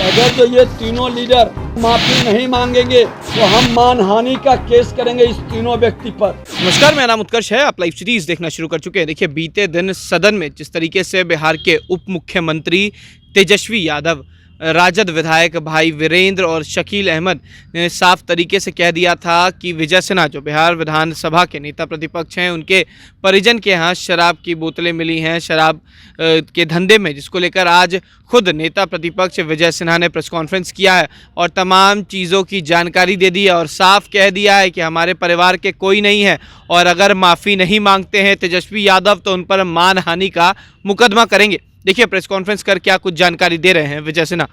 अगर जो ये तीनों लीडर माफी नहीं मांगेंगे तो हम मानहानि का केस करेंगे इस तीनों व्यक्ति पर। नमस्कार, मेरा नाम उत्कर्ष है। आप लाइव सीरीज देखना शुरू कर चुके हैं। देखिए, बीते दिन सदन में जिस तरीके से बिहार के उप मुख्यमंत्री तेजस्वी यादव, राजद विधायक भाई वीरेंद्र और शकील अहमद ने साफ तरीके से कह दिया था कि विजय सिन्हा जो बिहार विधानसभा के नेता प्रतिपक्ष हैं, उनके परिजन के यहाँ शराब की बोतलें मिली हैं, शराब के धंधे में, जिसको लेकर आज खुद नेता प्रतिपक्ष विजय सिन्हा ने प्रेस कॉन्फ्रेंस किया है और तमाम चीज़ों की जानकारी दे दी है और साफ कह दिया है कि हमारे परिवार के कोई नहीं है और अगर माफ़ी नहीं मांगते हैं तेजस्वी यादव तो उन पर मानहानि का मुकदमा करेंगे। देखिए, प्रेस कॉन्फ्रेंस कर क्या कुछ जानकारी दे रहे हैं विजय सिन्हा।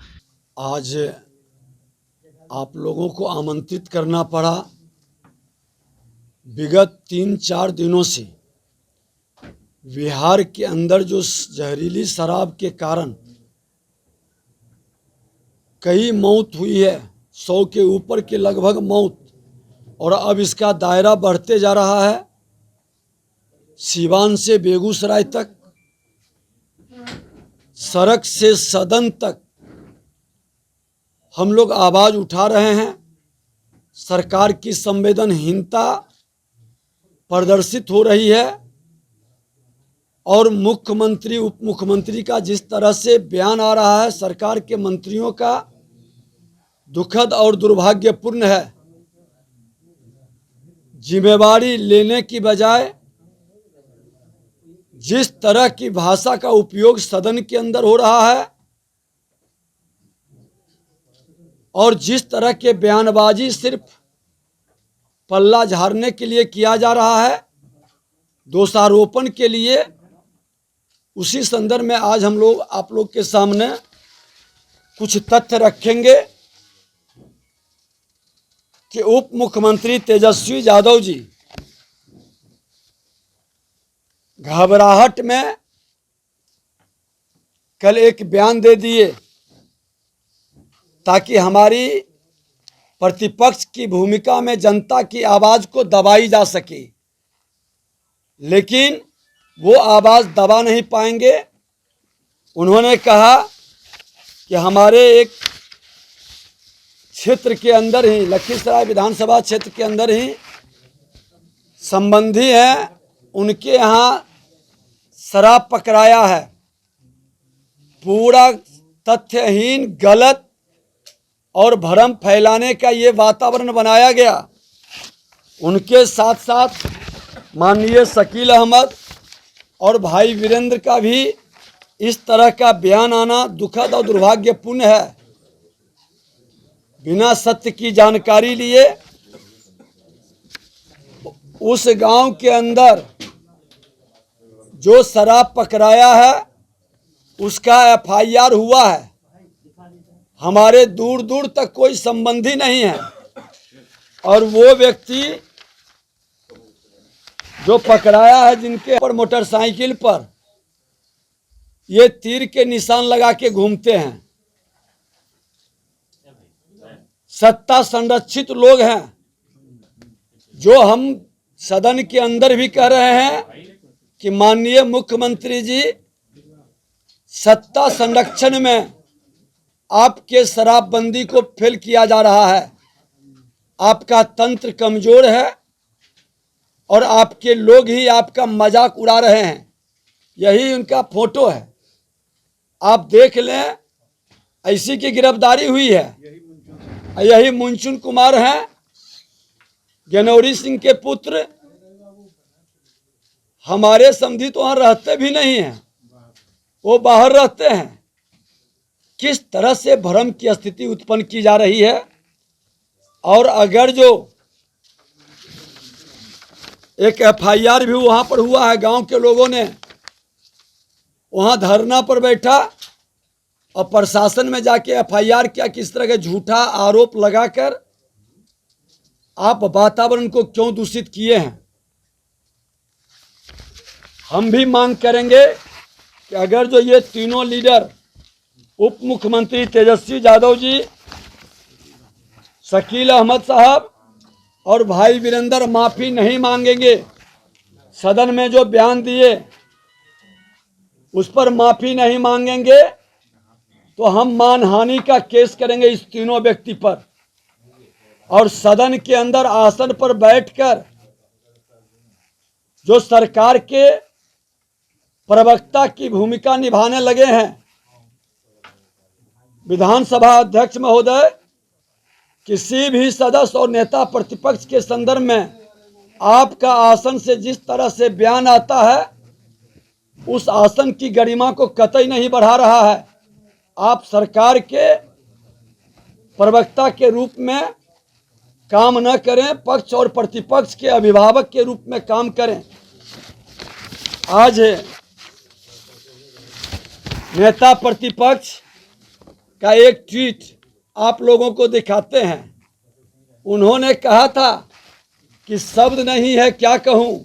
आज आप लोगों को आमंत्रित करना पड़ा। विगत 3-4 दिनों से बिहार के अंदर जो जहरीली शराब के कारण कई मौत हुई है, 100 के ऊपर के लगभग मौत, और अब इसका दायरा बढ़ते जा रहा है। सीवान से बेगूसराय तक, सड़क से सदन तक हम लोग आवाज उठा रहे हैं। सरकार की संवेदनहीनता प्रदर्शित हो रही है और मुख्यमंत्री उप मुख्यमंत्री का जिस तरह से बयान आ रहा है, सरकार के मंत्रियों का दुखद और दुर्भाग्यपूर्ण है। जिम्मेवारी लेने की बजाय जिस तरह की भाषा का उपयोग सदन के अंदर हो रहा है और जिस तरह के बयानबाजी सिर्फ पल्ला झाड़ने के लिए किया जा रहा है, दोषारोपण के लिए, उसी संदर्भ में आज हम लोग आप लोग के सामने कुछ तथ्य रखेंगे कि उप मुख्यमंत्री तेजस्वी यादव जी घबराहट में कल एक बयान दे दिए ताकि हमारी प्रतिपक्ष की भूमिका में जनता की आवाज को दबाई जा सके, लेकिन वो आवाज दबा नहीं पाएंगे। उन्होंने कहा कि हमारे एक क्षेत्र के अंदर ही, लखीसराय विधानसभा क्षेत्र के अंदर ही संबंधी हैं, उनके यहाँ शराब पकड़ाया है। पूरा तथ्यहीन, गलत और भ्रम फैलाने का ये वातावरण बनाया गया। उनके साथ साथ माननीय शकील अहमद और भाई वीरेंद्र का भी इस तरह का बयान आना दुखद और दुर्भाग्यपूर्ण है। बिना सत्य की जानकारी लिए उस गांव के अंदर जो शराब पकड़ाया है उसका FIR हुआ है। हमारे दूर दूर तक कोई संबंधी नहीं है और वो व्यक्ति जो पकड़ाया है, जिनके ऊपर मोटरसाइकिल पर ये तीर के निशान लगा के घूमते हैं, सत्ता संरक्षित लोग हैं। जो हम सदन के अंदर भी कह रहे हैं कि माननीय मुख्यमंत्री जी, सत्ता संरक्षण में आपके शराबबंदी को फेल किया जा रहा है। आपका तंत्र कमजोर है और आपके लोग ही आपका मजाक उड़ा रहे हैं। यही उनका फोटो है, आप देख लें। ऐसी की गिरफ्तारी हुई है। यही मुंचुन कुमार हैं, जनौरी सिंह के पुत्र। हमारे समधी तो वहाँ रहते भी नहीं हैं, वो बाहर रहते हैं। किस तरह से भ्रम की स्थिति उत्पन्न की जा रही है। और अगर जो एक FIR भी वहाँ पर हुआ है, गांव के लोगों ने वहाँ धरना पर बैठा और प्रशासन में जाके FIR किया। किस तरह के झूठा आरोप लगाकर आप वातावरण को क्यों दूषित किए हैं। हम भी मांग करेंगे कि अगर जो ये तीनों लीडर, उप मुख्यमंत्री तेजस्वी यादव जी, शकील अहमद साहब और भाई वीरेंद्र माफी नहीं मांगेंगे, सदन में जो बयान दिए उस पर माफी नहीं मांगेंगे, तो हम मानहानि का केस करेंगे इस तीनों व्यक्ति पर। और सदन के अंदर आसन पर बैठकर जो सरकार के प्रवक्ता की भूमिका निभाने लगे हैं, विधानसभा अध्यक्ष महोदय, किसी भी सदस्य और नेता प्रतिपक्ष के संदर्भ में आपका आसन से जिस तरह से बयान आता है, उस आसन की गरिमा को कतई नहीं बढ़ा रहा है। आप सरकार के प्रवक्ता के रूप में काम न करें, पक्ष और प्रतिपक्ष के अभिभावक के रूप में काम करें। आज नेता प्रतिपक्ष का एक ट्वीट आप लोगों को दिखाते हैं। उन्होंने कहा था कि शब्द नहीं है क्या कहूं,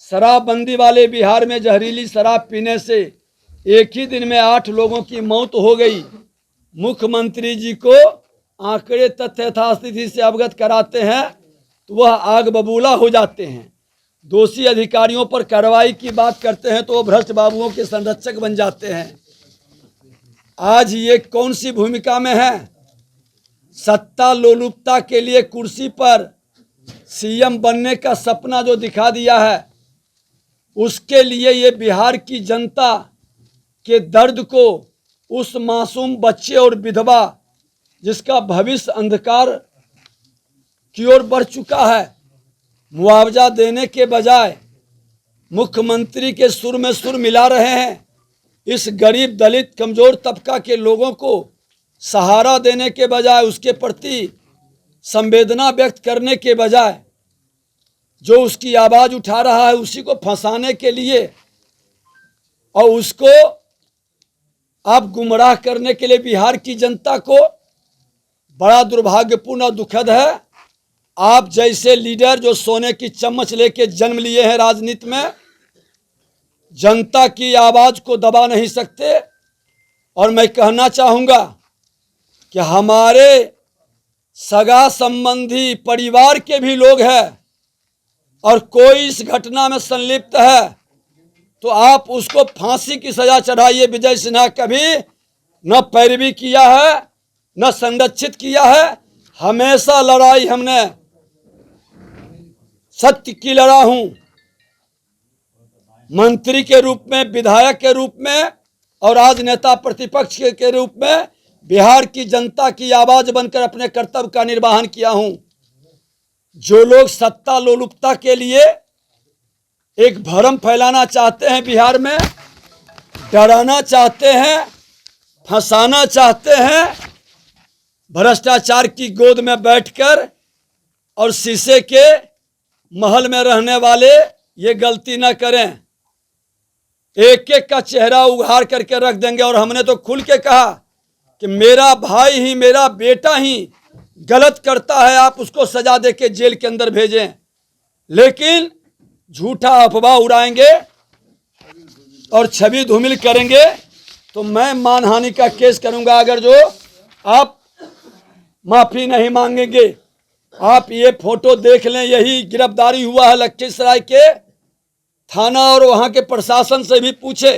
शराबबंदी वाले बिहार में जहरीली शराब पीने से एक ही दिन में 8 लोगों की मौत हो गई। मुख्यमंत्री जी को आंकड़े तथ्य यथास्थिति से अवगत कराते हैं तो वह आग बबूला हो जाते हैं। दोषी अधिकारियों पर कार्रवाई की बात करते हैं तो वो भ्रष्ट बाबुओं के संरक्षक बन जाते हैं। आज ये कौन सी भूमिका में है? सत्ता लोलुपता के लिए कुर्सी पर सीएम बनने का सपना जो दिखा दिया है, उसके लिए ये बिहार की जनता के दर्द को, उस मासूम बच्चे और विधवा जिसका भविष्य अंधकार की ओर बढ़ चुका है, मुआवजा देने के बजाय मुख्यमंत्री के सुर में सुर मिला रहे हैं। इस गरीब दलित कमजोर तबका के लोगों को सहारा देने के बजाय, उसके प्रति संवेदना व्यक्त करने के बजाय, जो उसकी आवाज उठा रहा है उसी को फंसाने के लिए और उसको आप गुमराह करने के लिए बिहार की जनता को बड़ा दुर्भाग्यपूर्ण और दुखद है। आप जैसे लीडर जो सोने की चम्मच लेके जन्म लिए हैं राजनीति में, जनता की आवाज को दबा नहीं सकते। और मैं कहना चाहूँगा कि हमारे सगा संबंधी परिवार के भी लोग हैं और कोई इस घटना में संलिप्त है तो आप उसको फांसी की सजा चढ़ाइए। विजय सिन्हा कभी न पैरवी किया है न संरक्षित किया है। हमेशा लड़ाई हमने सत्य की लड़ा हूं, मंत्री के रूप में, विधायक के रूप में और आज नेता प्रतिपक्ष के रूप में बिहार की जनता की आवाज बनकर अपने कर्तव्य का निर्वहन किया हूं। जो लोग सत्ता लोलुपता के लिए एक भ्रम फैलाना चाहते हैं, बिहार में डराना चाहते हैं, फंसाना चाहते हैं, भ्रष्टाचार की गोद में बैठकर और शीशे के महल में रहने वाले ये गलती न करें। एक एक का चेहरा उघाड़ करके रख देंगे। और हमने तो खुल के कहा कि मेरा भाई ही, मेरा बेटा ही गलत करता है, आप उसको सजा दे के जेल के अंदर भेजें। लेकिन झूठा अफवाह उड़ाएंगे और छवि धूमिल करेंगे तो मैं मानहानि का केस करूंगा। अगर जो आप माफी नहीं मांगेंगे। आप ये फोटो देख लें, यही गिरफ्तारी हुआ है लखीसराय के थाना और वहां के प्रशासन से भी पूछे।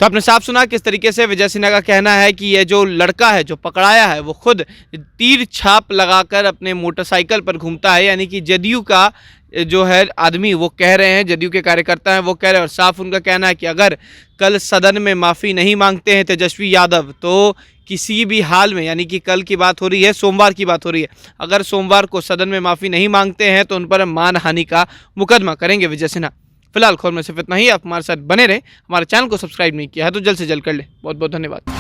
तो आपने साफ सुना किस तरीके से विजय सिन्हा का कहना है कि ये जो लड़का है जो पकड़ाया है वो खुद तीर छाप लगाकर अपने मोटरसाइकिल पर घूमता है। यानी कि जदयू का जो है आदमी वो कह रहे हैं, जदयू के कार्यकर्ता हैं वो कह रहे हैं और साफ उनका कहना है कि अगर कल सदन में माफ़ी नहीं मांगते हैं तेजस्वी यादव तो किसी भी हाल में, यानी कि कल की बात हो रही है, सोमवार की बात हो रही है, अगर सोमवार को सदन में माफ़ी नहीं मांगते हैं तो उन पर मानहानि का मुकदमा करेंगे विजय सिन्हा। फिलहाल खबर में सिर्फ इतना ही। आप हमारे साथ बने रहें। हमारे चैनल को सब्सक्राइब नहीं किया है तो जल्द से जल्द कर लें। बहुत बहुत धन्यवाद।